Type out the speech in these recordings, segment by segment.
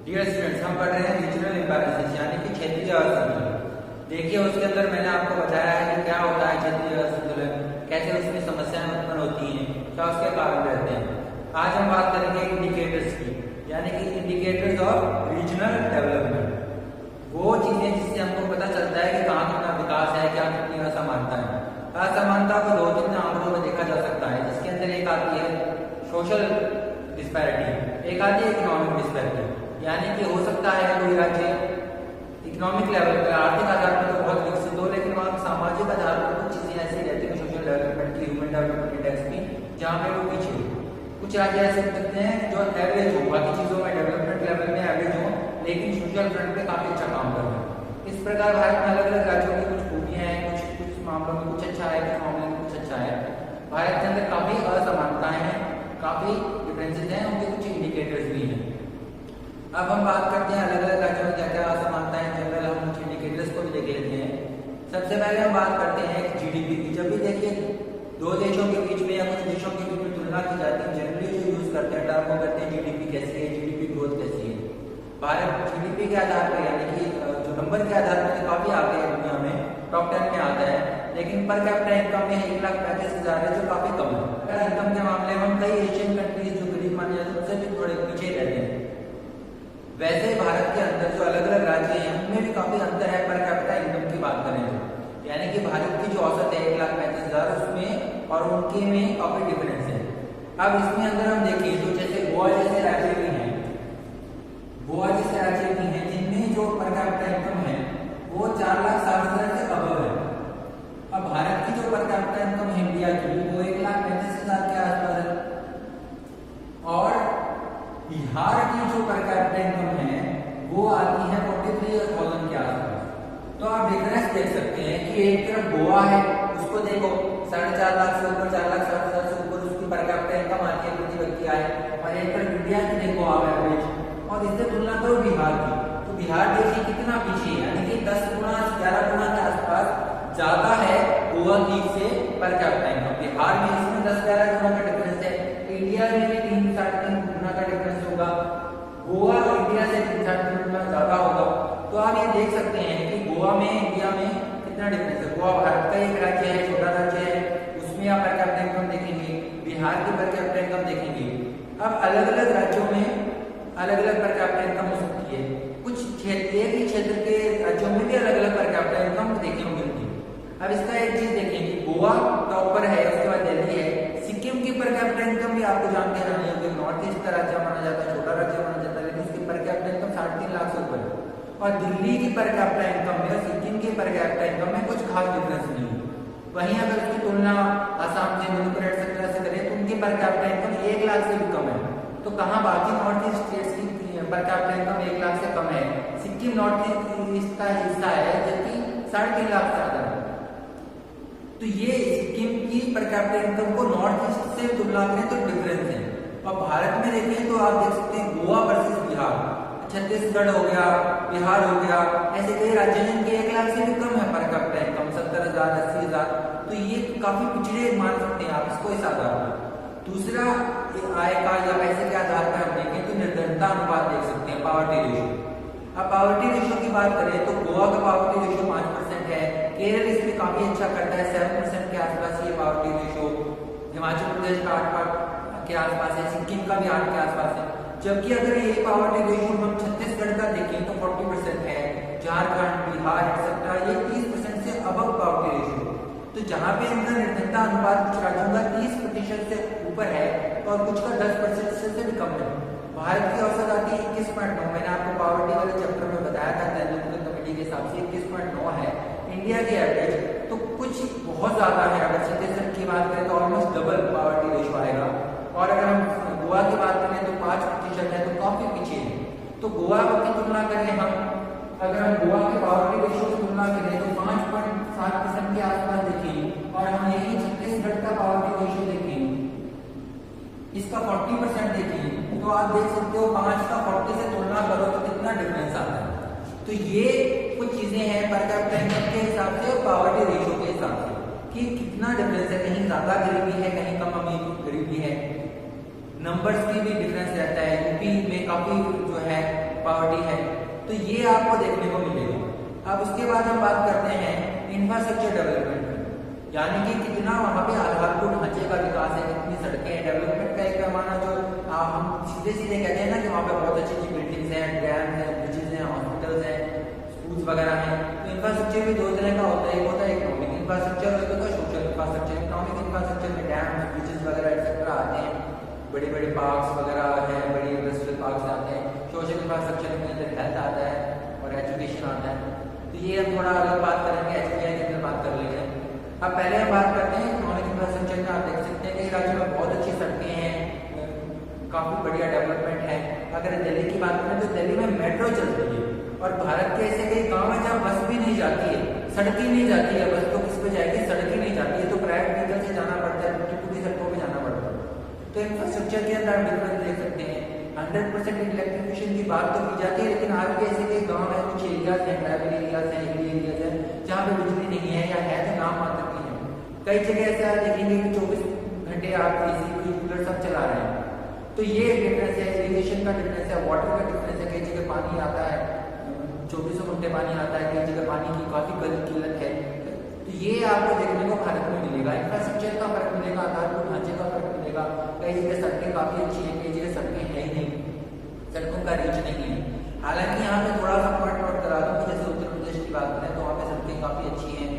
Dear students, हम पढ़ रहे हैं रीजनल इम्बैलेंसेस यानी कि क्षेत्रीय असंतुलन। देखिए, उसके अंदर मैंने आपको बताया है कि क्या होता है क्षेत्रीय असंतुलन, कैसे उसमें समस्याएं उत्पन्न होती हैं, क्या उसके कारण रहते हैं। आज हम बात करेंगे इंडिकेटर्स की, यानी कि इंडिकेटर्स ऑफ रीजनल डेवलपमेंट। वो चीजें जिससे हमको पता चलता है कि कहाँ कितना विकास है, क्या कितनी असमानता है। असमानता को दो तीन आंकड़ों में देखा जा सकता है, जिसके अंदर एक आती है सोशल डिस्पैरिटी, एक आती है इकोनॉमिक डिस्पैरिटी। यानी कि हो सकता है कोई राज्य इकोनॉमिक लेवल पर आर्थिक आधार पर तो बहुत विकसित हो, लेकिन वहाँ सामाजिक आधार पर कुछ चीजें ऐसी रहती है सोशल डेवलपमेंट की, ह्यूमन डेवलपमेंट इंडेक्स की, जहाँ पे वो पीछे हो। कुछ राज्य ऐसे हो सकते हैं जो एवरेज हो, बाकी चीजों में डेवलपमेंट लेवल में एवरेज हो, लेकिन सोशल फ्रंट पे काफी अच्छा काम कर रहे हैं। इस प्रकार भारत में अलग अलग राज्यों की कुछ खूबियां हैं, कुछ मामलों में कुछ अच्छा है, कुछ मामलों में कुछ अच्छा है। भारत के अंदर काफी असमानताएं हैं, काफी डिफरेंसेस हैं, उनके कुछ इंडिकेटर्स भी हैं। अब हम बात करते हैं अलग अलग राज्यों में क्या क्या असमानताएं, जनरल हम कुछ इंडिकेटर्स को भी देख लेते हैं। सबसे पहले हम बात करते हैं जीडीपी की। जब भी देखिए दो देशों के बीच में या कुछ देशों के बीच में तुलना की जाती है, जनरली जो यूज करते हैं टर्म वो करते हैं जीडीपी कैसी है, जीडीपी ग्रोथ कैसी है। भारत जीडीपी के आधार पर यानी कि जो नंबर के आधार पर काफी आगे है, दुनिया में टॉप 10 में आता है, लेकिन पर कैपिटा इनकम में 1,35,000 है, जो काफी कम है। इनकम के मामले में हम कई एशियन कंट्रीज जो गरीब माने जाते हैं उससे भी थोड़े पीछे रहते हैं। वैसे भारत के अंदर जो अलग अलग राज्य हैं उनमें भी काफी अंतर है पर कैपिटा इनकम की बात करें तो, यानी कि भारत की जो औसत है 1,35,000 उसमें और उनके में काफी डिफरेंस है। अब इसमें अंदर हम देखें तो जैसे गोवा जैसे राज्य भी हैं, गोवा जैसे राज्य भी हैं जिनमें जो पर कैपिटा इनकम है वो 4,60,000 से अबव है। अब भारत की जो पर कैपिटा इनकम है इंडिया की वो 1,35,000 के आसपास है, और बिहार की जो पर कैपिटा इनकम है वो आती है 43,000 के आसपास। तो आप डिफरेंस देख सकते हैं कि एक तरफ गोवा है, उसको देखो 4.5 लाख से ऊपर, 4,60,000 से ऊपर उसकी पर कैपिटा इनकम आती है, प्रति व्यक्ति आए, और एक तरफ इंडिया की देखो आप एवरेज, और इससे तुलना करो बिहार की, तो बिहार देखिए कितना पीछे है, यानी कि 10 गुना 11 गुना के आसपास ज्यादा है गोवा की से पर कैपिटा इनकम। बिहार में इसमें 10-11 गुना का डिफरेंस है, इंडिया में भी 3-3.5 गुना का डिफरेंस होगा, गोवा और इंडिया से 3-3.5 गुना ज्यादा होगा। तो आप ये देख सकते हैं कि गोवा में इंडिया में कितना डिफरेंस है। गोवा भारत का एक राज्य है, छोटा राज्य है, उसमें आप पर कैपिटा इनकम देखेंगे, बिहार की पर कैपिटा इनकम देखेंगे। अब अलग अलग राज्यों में अलग अलग पर कैपिटा इनकम हो सकती है, कुछ एक ही क्षेत्र के राज्यों में भी अलग अलग पर कैपिटा इनकम देखने को मिलती है। अब इसका एक चीज देखें कि गोवा टॉप पर है, उसके बाद दिल्ली है, सिक्किम की पर कैपिटा इनकम भी आपको जानते हैं नहीं होगी, नॉर्थ ईस्ट का राज्य माना जाता है, छोटा राज्य माना जाता है, लेकिन उसकी पर कैपिटा इनकम 3.5 लाख से ऊपर है। और दिल्ली की पर कैपिटा इनकम में और सिक्किम की पर कैपिटा इनकम में कुछ खास डिफरेंस नहीं है। वहीं अगर उसकी तुलना आसाम से, मणिपुर एक्सेट्रा से करें तो उनकी पर कैपिटा इनकम 1 लाख से भी कम है। तो कहाँ बाकी नॉर्थ ईस्ट स्टेट्स की पर कैपिटा इनकम 1 लाख से कम है, सिक्किम नॉर्थ ईस्ट का हिस्सा है जबकि 3.5 लाख से ज्यादा है। तो ये सिक्किम की पर कैपिटा इनकम को नॉर्थ ईस्ट से तुलना करें तो डिफरेंस है। और भारत में देखें तो आप देख सकते हैं गोवा वर्सेस बिहार, छत्तीसगढ़ हो गया, बिहार हो गया, ऐसे कई राज्य हैं जिनके 1 लाख से भी कम है पर कैपिटा इनकम, 70,000 80,000। तो ये काफी पिछड़े मान सकते हैं आप इसको इस आधार पर। दूसरा आय का या पैसे के आधार पर हम देखें तो निर्धनता अनुपात देख सकते हैं, पावर्टी रेशियो। अब पावर्टी रेशियो की बात करें तो गोवा का पावर्टी रेशियो 5% है, केरल इसमें काफी अच्छा करता है, 7% के आसपास ये पावर्टी रेशियो, हिमाचल प्रदेश का 8 के आसपास है, सिक्किम का भी 8 के आसपास है। जबकि अगर ये पावर्टी रेशियो हम छत्तीसगढ़ का देखें तो 40% है, झारखंड, बिहार एक्सेट्रा ये 30% से अबव पावर्टी रेशियो। तो जहाँ पे इनका निर्धनता अनुपात कुछ राज्यों का 30% से ऊपर है और कुछ का 10% से भी कम है। भारत की औसत आती है 21.9, मैंने आपको पावर्टी वाले चैप्टर में बताया था दैनिक कमेटी के हिसाब से 21.9 है इंडिया की एवरेज। तो कुछ बहुत ज्यादा है, अगर छत्तीसगढ़ की बात करें तो ऑलमोस्ट डबल पावर्टी रेशियो आएगा, और अगर हम गोवा की बात करें तो 5% है, तो काफी पीछे है। तो गोवा की तुलना करें हम, अगर हम गोवा के पावर्टी रेशियो की तुलना करें तो 5.7% के आसपास देखें, और हम यही छत्तीसगढ़ का पावर्टी रेशियो देखें, इसका 40% देखें, तो आप देख सकते हो 5 का 40 से तुलना करो तो कितना डिफरेंस आता है। तो ये कुछ चीजें हैं पर कैपिटा इनकम के हिसाब से और पावर्टी रेशियो के हिसाब से कि कितना डिफरेंस है, कहीं ज्यादा गरीबी है, कहीं कम अमीर गरीबी है। नंबर्स की भी डिफरेंस रहता है, यूपी में काफी जो है पॉवर्टी है, तो ये आपको देखने को मिलेगा। अब उसके बाद हम बात करते हैं इंफ्रास्ट्रक्चर डेवलपमेंट, यानी कि कितना वहाँ पे आधारभूत ढांचे का विकास है, कितनी सड़कें हैं। डेवलपमेंट का एक पैमाना जो हम सीधे सीधे कहते हैं ना कि वहाँ पे बहुत अच्छी अच्छी बिल्डिंग्स हैं, डैम है, ब्रिजेस हैं, हॉस्पिटल्स हैं, स्कूल्स वगैरह हैं। तो इंफ्रास्ट्रक्चर भी दो तरह का होता है, एक होता है इकोनॉमिक इंफ्रास्ट्रक्चर और एक होता है सोशल इंफ्रास्ट्रक्चर। इकोनॉमिक इंफ्रास्ट्रक्चर में डैम, ब्रिजेस वगैरह एक्सेट्रा आते हैं, बड़े बड़े पार्क्स वगैरह हैं, बड़ी इंडस्ट्रियल पार्क्स आते हैं। सोशल इंफ्रास्ट्रक्चर के अंदर हेल्थ आता है और एजुकेशन आता है। तो ये हम थोड़ा अलग बात करेंगे, एचपीआई के अंदर बात कर लेंगे। अब पहले हम बात करते हैं इकोनॉमिक इंफ्रास्ट्रक्चर में। आप देख सकते हैं कई राज्यों में बहुत अच्छी सड़कें हैं, काफी बढ़िया डेवलपमेंट है। अगर दिल्ली की बात करें तो दिल्ली में मेट्रो चलती है, और भारत के ऐसे कई गांव हैं जहाँ बस भी नहीं जाती है, सड़क ही नहीं जाती है। बस तो किस पे जाएगी, सड़क ही नहीं जाती है, तो प्राइवेट व्हीकल से जाना पड़ता है, टूटी फूटी सड़कों पर जाना पड़ता है। तो इंफ्रास्ट्रक्चर के अंदर डिफरेंस देख सकते हैं। 100% इलेक्ट्रिफिकेशन की बात तो की जाती है, लेकिन आज भी ऐसे कई गाँव है, कुछ एरियाज हैं, ट्राइबल एरियाज हैं, हिली एरियाज हैं, जहाँ पे बिजली नहीं है या है तो नाम मात्र की है। कई जगह ऐसे आप देखेंगे कि 24 घंटे आप एसी, कूलर सब चला रहे हैं। तो ये डिफरेंस है, इरिगेशन का डिफरेंस है, वाटर का डिफरेंस है। कई जगह पानी आता है, 24 घंटे पानी आता है, कई जगह पानी की काफी किल्लत है। तो ये आपको देखने को भारत में मिलेगा। इंफ्रास्ट्रक्चर का फर्क मिलेगा, आधारभूत ढांचे का फर्क मिलेगा। कई जगह सड़कें काफी अच्छी हैं, कई जगह सड़कें है ही नहीं, सड़कों का रीच नहीं है। हालांकि यहाँ पे थोड़ा सा पॉइंट नोट करा दूं कि जैसे उत्तर प्रदेश की बात करें तो वहाँ पे सड़कें काफी अच्छी हैं,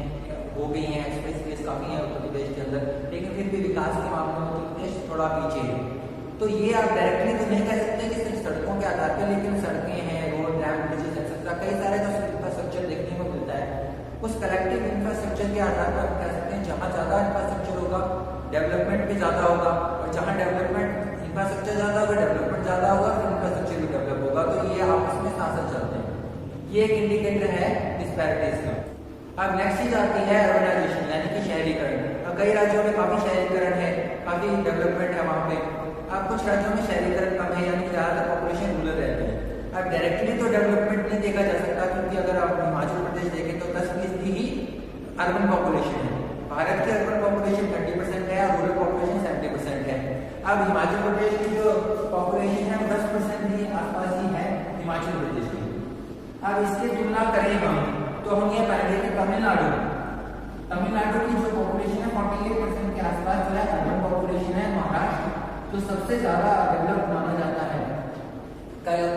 हो गई हैं, एक्सप्रेस काफी है उत्तर प्रदेश के अंदर, लेकिन फिर भी विकास के मामले में उत्तर प्रदेश थोड़ा पीछे है। तो ये आप डायरेक्टली तो नहीं कह सकते कि सिर्फ सड़कों के आधार पर, लेकिन सड़कें हैं, रोड, डैम, ब्रिजेस एक्सेट्रा, कई सारे जो इंफ्रास्ट्रक्चर देखने को मिलता है, उस कलेक्टिव इंफ्रास्ट्रक्चर के आधार पर हम कह सकते हैं जहाँ ज्यादा इंफ्रास्ट्रक्चर होगा डेवलपमेंट भी ज्यादा होगा, और जहाँ डेवलपमेंट इंफ्रास्ट्रक्चर ज्यादा होगा डेवलपमेंट ज्यादा होगा, फिर इंफ्रास्ट्रक्चर भी डेवलप होगा। तो ये आपस में साथ साथ चलते हैं। ये एक इंडिकेटर है डिस्पैरिटीज का। अब नेक्स्ट चीज आती है अर्बनाइजेशन, यानी कि शहरीकरण। अब कई राज्यों में काफी शहरीकरण है, काफी डेवलपमेंट है वहाँ पे। अब कुछ राज्यों में शहरीकरण कम है, यानी कि ज्यादातर पॉपुलेशन रूरल रहती है। अब डायरेक्टली तो डेवलपमेंट नहीं देखा जा सकता, क्योंकि अगर आप हिमाचल प्रदेश देखें तो 10% ही अर्बन पॉपुलेशन है। भारत की अर्बन पॉपुलेशन 30% है और रूरल पॉपुलेशन 70% है। अब हिमाचल प्रदेश की जो पॉपुलेशन है 10% ही आसपास ही है हिमाचल प्रदेश की। अब इसकी तुलना करें हम तो हम ये पाएंगे कि तमिलनाडु की जो पॉपुलेशन है 48% के आसपास जो है अर्बन पॉपुलेशन है। महाराष्ट्र जो सबसे ज्यादा डेवलप माना जाता है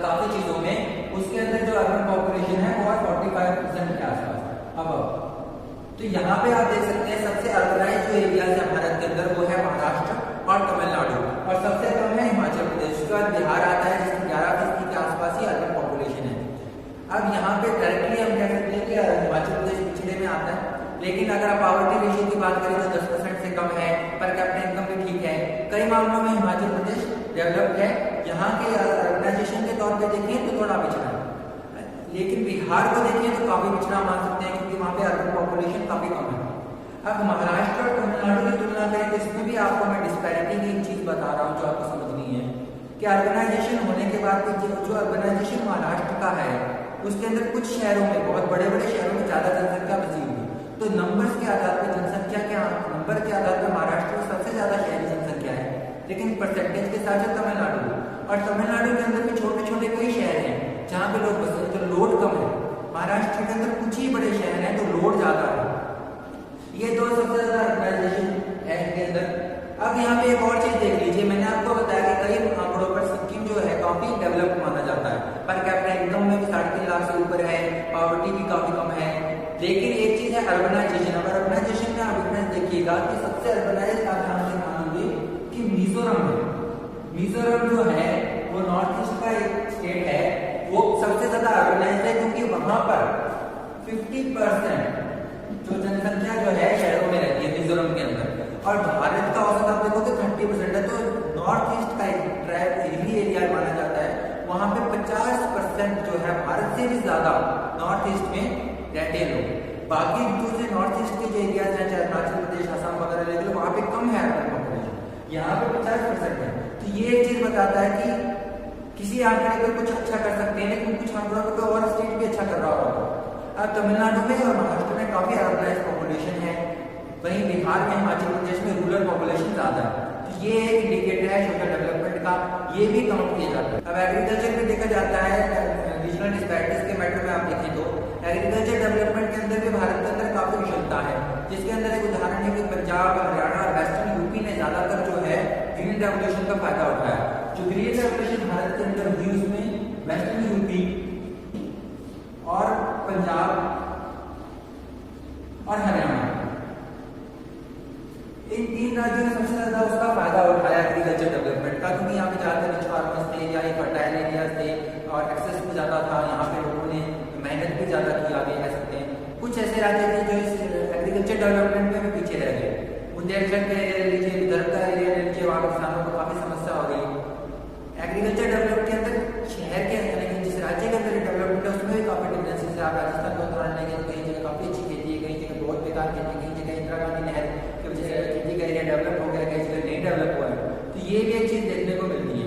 काफी चीजों में, उसके अंदर जो अर्बन पॉपुलेशन है वो है 45% के आसपास। अब तो यहाँ पे आप देख सकते हैं सबसे अर्बनाइज जो एरियाज है भारत के अंदर वो है महाराष्ट्र और तमिलनाडु, और सबसे कम है हिमाचल प्रदेश। उसके बाद बिहार आता है जिसकी 11% के आसपास ही अर्बन पॉपुलेशन है। अब यहाँ पे डायरेक्टली हम कह सकते हैं कि हिमाचल प्रदेश पिछड़े में आता है, लेकिन अगर आप पावर्टी रेशियो की बात करें तो 10% से कम है, पर कैपिटा इनकम भी ठीक है। कई मामलों में हिमाचल प्रदेश डेवलप्ड है। यहाँ के अर्बनाइजेशन के तौर पे देखें तो थोड़ा पिछड़ा है, लेकिन बिहार को देखें तो काफी पिछड़ा मान सकते हैं, क्योंकि वहाँ पे अर्बन पॉपुलेशन काफी कम है। अब महाराष्ट्र और तमिलनाडु की तुलना करें तो इसमें भी आपको मैं डिस्पैरिटी की एक चीज बता रहा हूँ जो आपको समझनी है कि अर्बनाइजेशन होने के बाद जो अर्बनाइजेशन महाराष्ट्र का है उसके अंदर कुछ शहरों में, बहुत बड़े बड़े शहरों में ज्यादा जनसंख्या बसी हुई, तो नंबर्स के आधार पर, जनसंख्या के नंबर के आधार पर महाराष्ट्र में सबसे ज्यादा शहरी जनसंख्या है, लेकिन परसेंटेज के साथ तमिलनाडु, और तमिलनाडु के अंदर भी छोटे छोटे कई शहर हैं जहाँ पे लोग बसते हैं, तो लोड कम है। महाराष्ट्र के अंदर कुछ ही बड़े शहर हैं तो लोड ज्यादा है। ये दो सबसे ज्यादा अर्बनाइजेशन है इनके अंदर। अब यहाँ पे एक और चीज देख लीजिए, मैंने आपको बताया कि कई आंकड़ों पर सिक्किम जो है काफी डेवलप माना जाता है, पर कैपिटा इनकम में भी 3.5 लाख से ऊपर है, पॉवर्टी भी काफी कम है। लेकिन एक चीज है अर्बनाइजेशन। अब अर्बनाइजेशन में आप डिफरेंस देखिएगा कि सबसे अर्बनाइज आप ध्यान से मानोगे कि मिजोरम है। मिजोरम जो है वो नॉर्थ ईस्ट का एक स्टेट है, वो सबसे ज्यादा अर्बनाइज है, क्योंकि वहां पर 50% जो जनसंख्या जो है शहरों में रहती है मिजोरम के अंदर, और भारत का औसत आप देखोगे 30% है। तो नॉर्थ ईस्ट का एक हिली एरिया माना जाता है, वहां पे 50% जो है भारत से भी ज्यादा नॉर्थ ईस्ट में रहते हैं लोग। बाकी दूसरे नॉर्थ ईस्ट के जो एरियाज हैं, चाहे अरुणाचल प्रदेश, असम वगैरह ले लो, वहां पे कम है अर्बन पॉपुलेशन, यहाँ पे 50% है। तो ये एक चीज बताता है कि किसी आंकड़े पर कुछ अच्छा कर सकते हैं, लेकिन कुछ आंकड़ों पर तो और स्टेट भी अच्छा कर रहा होगा। अब तमिलनाडु में और महाराष्ट्र में काफी अर्बनाइज पॉपुलेशन है, वहीं बिहार में, हिमाचल प्रदेश में रूरल पॉपुलेशन ज्यादा है। तो ये एक इंडिकेटर है सोशल डेवलपमेंट का, ये भी काउंट किया जाता है। अब एग्रीकल्चर में देखा जाता है पंजाब, हरियाणा और वेस्टर्न यूपी ने ज्यादातर जो है ग्रीन रेवोल्यूशन का फायदा उठाया। जो ग्रीन रेवोल्यूशन भारत के अंदर हुई उसमें वेस्टर्न यूपी और पंजाब और हरियाणा, इन तीन राज्यों ने सबसे ज्यादा उसका फायदा उठाया एग्रीकल्चर डेवलपमेंट का, क्योंकि यहाँ पे ज्यादातर रिच फार्मर्स थे या फर्टाइल एरियाज थे और एक्सेस भी ज्यादा था, यहाँ पे लोगों ने मेहनत भी ज्यादा की, आप ये कह सकते हैं। कुछ ऐसे राज्य थे जो इस एग्रीकल्चर डेवलपमेंट में भी पीछे रह गए। बुंदेलखंड के एरिया ले लीजिए, विदर्भ का एरिया ले लीजिए, वहाँ किसानों को काफी समस्या हो रही है। एग्रीकल्चर डेवलपमेंट के अंदर शहर के यानी जिस राज्य के अंदर डेवलपमेंट है उसमें भी काफी डिफरेंसेस है। आप राजस्थान को उदाहरण लेंगे तो कहीं जगह काफी अच्छी खेती है, कहीं जगह बहुत बेकार खेती है, कहीं जगह इंदिरा गांधी नहर की वजह से खेती का एरिया डेवलप हो गया, कहीं जगह नहीं डेवलप हुआ है। तो ये भी एक चीज देखने को मिलती है।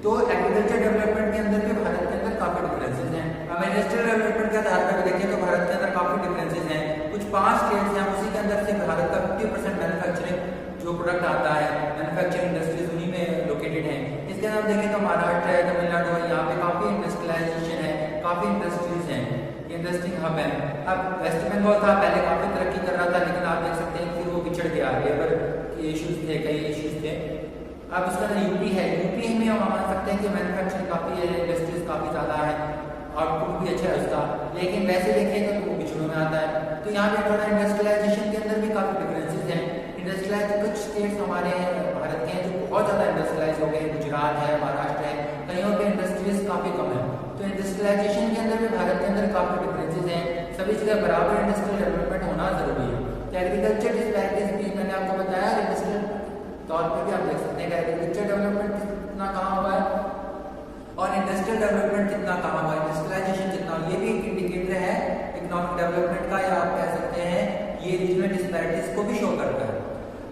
तो एग्रीकल्चर डेवलपमेंट के अंदर भी भारत के अंदर काफी डिफरेंसेस हैं। हम इंडस्ट्रियल डेवलपमेंट के आधार पर देखें तो भारत के अंदर काफी डिफरेंसेस हैं। कुछ 5 स्टेट्स हैं, उसी के अंदर से भारत का 50% मैन्युफैक्चरिंग जो प्रोडक्ट आता है, मैन्युफैक्चरिंग इंडस्ट्रीज उन्हीं में लोकेटेड है। इसके अंदर देखें तो महाराष्ट्र है, तमिलनाडु है, यहाँ पे काफी इंडस्ट्रियलाइजेशन है, काफी इंडस्ट्रीज हैं, इंडस्ट्रिंग हब है। अब वेस्ट बंगाल था, पहले काफी तरक्की कर रहा था, लेकिन आप देख सकते हैं फिर वो पिछड़ गया, लेबर के इश्यूज थे, कई इश्यूज थे। अब उसका यूपी है, यूपी में हम मान सकते हैं कि मैन्युफैक्चरिंग काफी है, इंडस्ट्रीज काफी ज्यादा है, आउटपुट भी अच्छा है उसका, लेकिन वैसे देखेंगे तो वो पिछड़ों में आता है। तो यहाँ पे थोड़ा इंडस्ट्रियलाइजेशन के अंदर भी काफी डिफरेंसेस हैं। इंडस्ट्रियलाइज कुछ स्टेट्स हमारे भारत के हैं जो बहुत ज्यादा इंडस्ट्रियलाइज हो गए, गुजरात है, महाराष्ट्र है, कहीं पे इंडस्ट्रीज काफी कम है। तो इंडस्ट्रियलाइजेशन के अंदर भी भारत के अंदर काफी डिफरेंसेस हैं। सभी जगह बराबर इंडस्ट्रियल डेवलपमेंट होना जरूरी है। तो एग्रीकल्चर डिस्पैरिटीज भी मैंने आपको बताया, इंडस्ट्रियल तौर पर भी आप देख सकते हैं कि एग्रीकल्चर डेवलपमेंट कितना कहाँ हुआ है और इंडस्ट्रियल डेवलपमेंट कितना कहाँ हुआ है, इंडस्ट्रियलाइजेशन कितना, ये भी एक इंडिकेटर है इकोनॉमिक डेवलपमेंट का, या आप कह सकते हैं ये रीजनल डिस्पैरिटीज को भी शो करता है।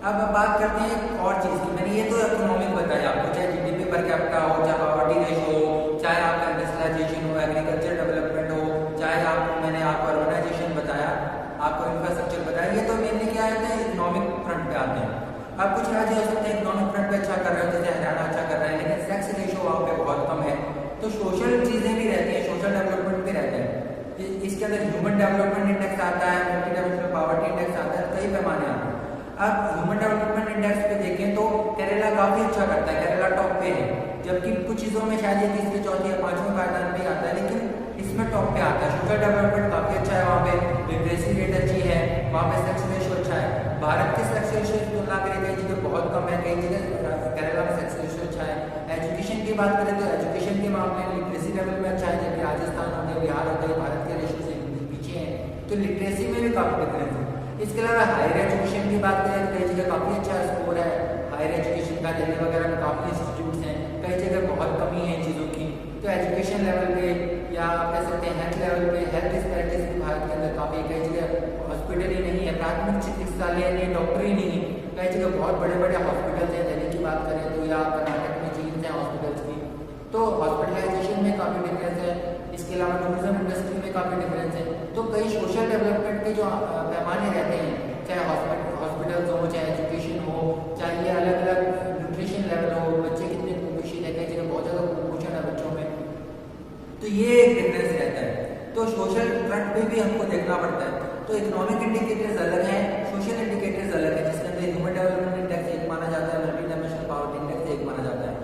अब बात करते हैं एक और चीज की। मैंने ये तो इकोनॉमिक बताया आपको, चाहे जीडीपी पर कैपिटा हो, चाहे पॉवर्टी रेशियो हो, चाहे आपका इंडस्ट्रियलाइजेशन हो, एग्रीकल्चर डेवलपमेंट हो, चाहे आपको मैंने आपको अर्बनाइजेशन बताया, आपको इंफ्रास्ट्रक्चर बताया, ये तो मेनली क्या है, इकोनॉमिक फ्रंट पे आते हैं। अब कुछ राज्य हो सकते हैं इकोनॉमिक फ्रंट पे अच्छा कर रहे हैं, जैसे हरियाणा अच्छा कर रहा है, लेकिन सेक्स रेशियो वहाँ पे बहुत कम है। तो सोशल चीजें भी रहती है, सोशल डेवलपमेंट भी रहते हैं। इसके अंदर ह्यूमन डेवलपमेंट इंडेक्स आता है, मल्टी डायमेंशनल पॉवर्टी इंडेक्स आता है, कई पैमाने आते हैं। अब ह्यूमन डेवलपमेंट इंडेक्स पे देखें तो केरला काफी अच्छा करता है, केरला टॉप पे है, जबकि कुछ चीजों में शायद ये तीसरे, चौथे या 5वें पायदान पे आता है, लेकिन इसमें टॉप पे आता है। सोशल डेवलपमेंट काफी अच्छा है, वहाँ पे लिटरेसी रेट अच्छी है, वहाँ पे सेक्स रेशियो अच्छा है। भारत के सेक्स रेशियो की तुलना करें कई जगह बहुत कम है, कई जगह केरला में सेक्स रेशियो अच्छा है। एजुकेशन की बात करें तो एजुकेशन के मामले में लिटरेसी लेवल में अच्छा है, जबकि राजस्थान हो गया, बिहार हो गया, भारत के रेशियो से पीछे है। तो लिटरेसी में भी काफी डिफरेंस है। इसके अलावा हायर एजुकेशन की बात करें तो कई जगह काफी अच्छा स्कोर है हायर एजुकेशन का, दिल्ली वगैरह में काफी इंस्टीट्यूट्स हैं, कई जगह बहुत कमी है इन चीज़ों की। तो एजुकेशन लेवल पे या आप कह सकते हैं हेल्थ लेवल पे हेल्थ डिस्पैरिटीज भी भारत के अंदर काफी, कई जगह हॉस्पिटल ही नहीं है, प्राथमिक चिकित्सालय नहीं, डॉक्टर ही नहीं, कई जगह बहुत बड़े बड़े हॉस्पिटल हैं। दिल्ली की बात करें तो या कर्नाटक में चीन है हॉस्पिटल्स की, तो हॉस्पिटलाइजेशन में काफी डिफरेंस है। इसके अलावा टूरिज्म इंडस्ट्री में काफी डिफरेंस है। तो कई सोशल डेवलपमेंट के जो पैमाने रहते हैं, चाहे हॉस्पिटल्स हो, चाहे एजुकेशन हो, चाहे ये अलग अलग न्यूट्रिशन लेवल हो, बच्चे कितने कुपोषित है, कई जगह बहुत ज्यादा कुपोषण है बच्चों में, तो ये एक डिफरेंस रहता है। तो सोशल फ्रंट पे भी हमको देखना पड़ता है। तो इकोनॉमिक इंडिकेटर्स अलग हैं, सोशल इंडिकेटर्स अलग है, जिसके अंदर ह्यूमन डेवलपमेंट इंडेक्स एक माना जाता है, मल्टी डायमेंशनल पॉवर्टी इंडेक्स एक माना जाता है।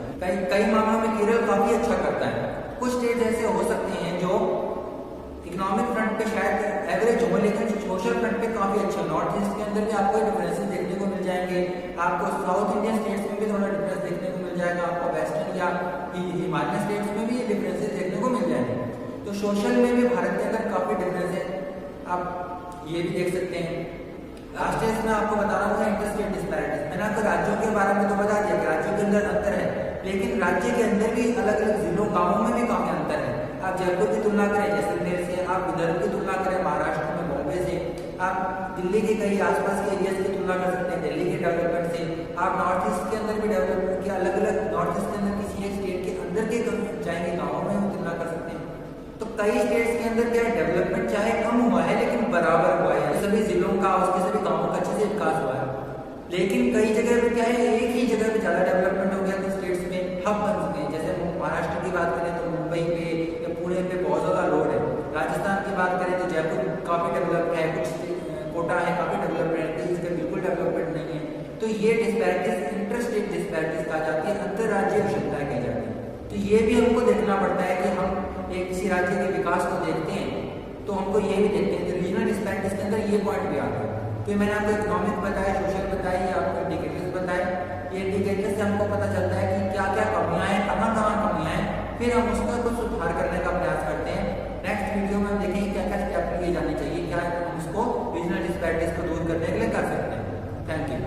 कई मामलों में केरल काफी अच्छा करता है। कुछ स्टेट ऐसे हो सकते हैं जो इकोनॉमिक फ्रंट पे शायद एवरेज हो, लेकिन सोशल फ्रंट पे काफी अच्छा। नॉर्थ ईस्ट के अंदर भी आपको डिफरेंसेस देखने को मिल जाएंगे, आपको साउथ इंडियन स्टेट्स में भी थोड़ा डिफरेंस देखने को मिल जाएगा, आपको वेस्टर्न या हिमालयन स्टेट्स में भी ये डिफरेंसेस देखने को मिल जाएंगे। तो सोशल में भी भारत के अंदर काफी डिफरेंस है, आप ये भी देख सकते हैं। लास्ट स्टेज में आपको बता रहा हूँ इंटरस्टेट डिस्पैरिटीज। मैंने आपको राज्यों के बारे में तो बता दिया कि राज्यों के अंदर अंतर है, लेकिन राज्य के अंदर भी अलग अलग जिलों गांवों में भी काफी अंतर है। आप जयपुर की तुलना करें जैसलमेर से, आप विदर्भ की तुलना करें महाराष्ट्र में बॉम्बे से, आप दिल्ली के कई आसपास के एरियाज की तुलना कर सकते हैं दिल्ली के डेवलपमेंट से, आप नॉर्थ ईस्ट के अंदर भी डेवलपमेंट के अलग अलग नॉर्थ ईस्ट के अंदर किसी एक स्टेट के अंदर के जाएंगे गाँवों में भी तुलना कर सकते हैं। तो कई स्टेट्स के अंदर क्या डेवलपमेंट चाहे कम हुआ है लेकिन बराबर हुआ है, सभी जिलों का उसके सभी गाँवों का अच्छे से विकास हुआ है। लेकिन कई जगह पे क्या है, एक ही जगह पे ज्यादा डेवलपमेंट हो गया तो स्टेट्स में हब बन चुके हैं। जैसे महाराष्ट्र की बात करें तो मुंबई पे या पुणे पे बहुत ज्यादा लोड है। राजस्थान की बात करें तो जयपुर काफी डेवलप्ड है, कुछ कोटा है काफी डेवलप्ड है, इसका बिल्कुल डेवलपमेंट नहीं है। तो ये डिस्पैरिटीज इंटरस्टेट डिस्पैरिटीज कहा जाती है, अंतरराज्यीय विषमताएं कही जाती है। तो ये भी हमको देखना पड़ता है कि हम एक किसी राज्य के विकास को देखते हैं तो हमको ये भी देखते हैं कि रीजनल डिस्पैरिटीज के अंदर ये पॉइंट भी आता है। तो मैंने आपको इकोनॉमिक बताया, सोशल बताया, ये आपको इंडिकेटर्स बताए। ये इंडिकेटर्स से हमको पता चलता है कि क्या क्या कमियां हैं, कहाँ कहाँ कमियां हैं, फिर हम उसका कुछ सुधार करने का प्रयास करते हैं। नेक्स्ट वीडियो में हम देखेंगे क्या क्या स्टेप लिए जाने चाहिए, क्या हम उसको रीजनल डिस्पैरिटीज को दूर करने के लिए कर सकते हैं। Thank you.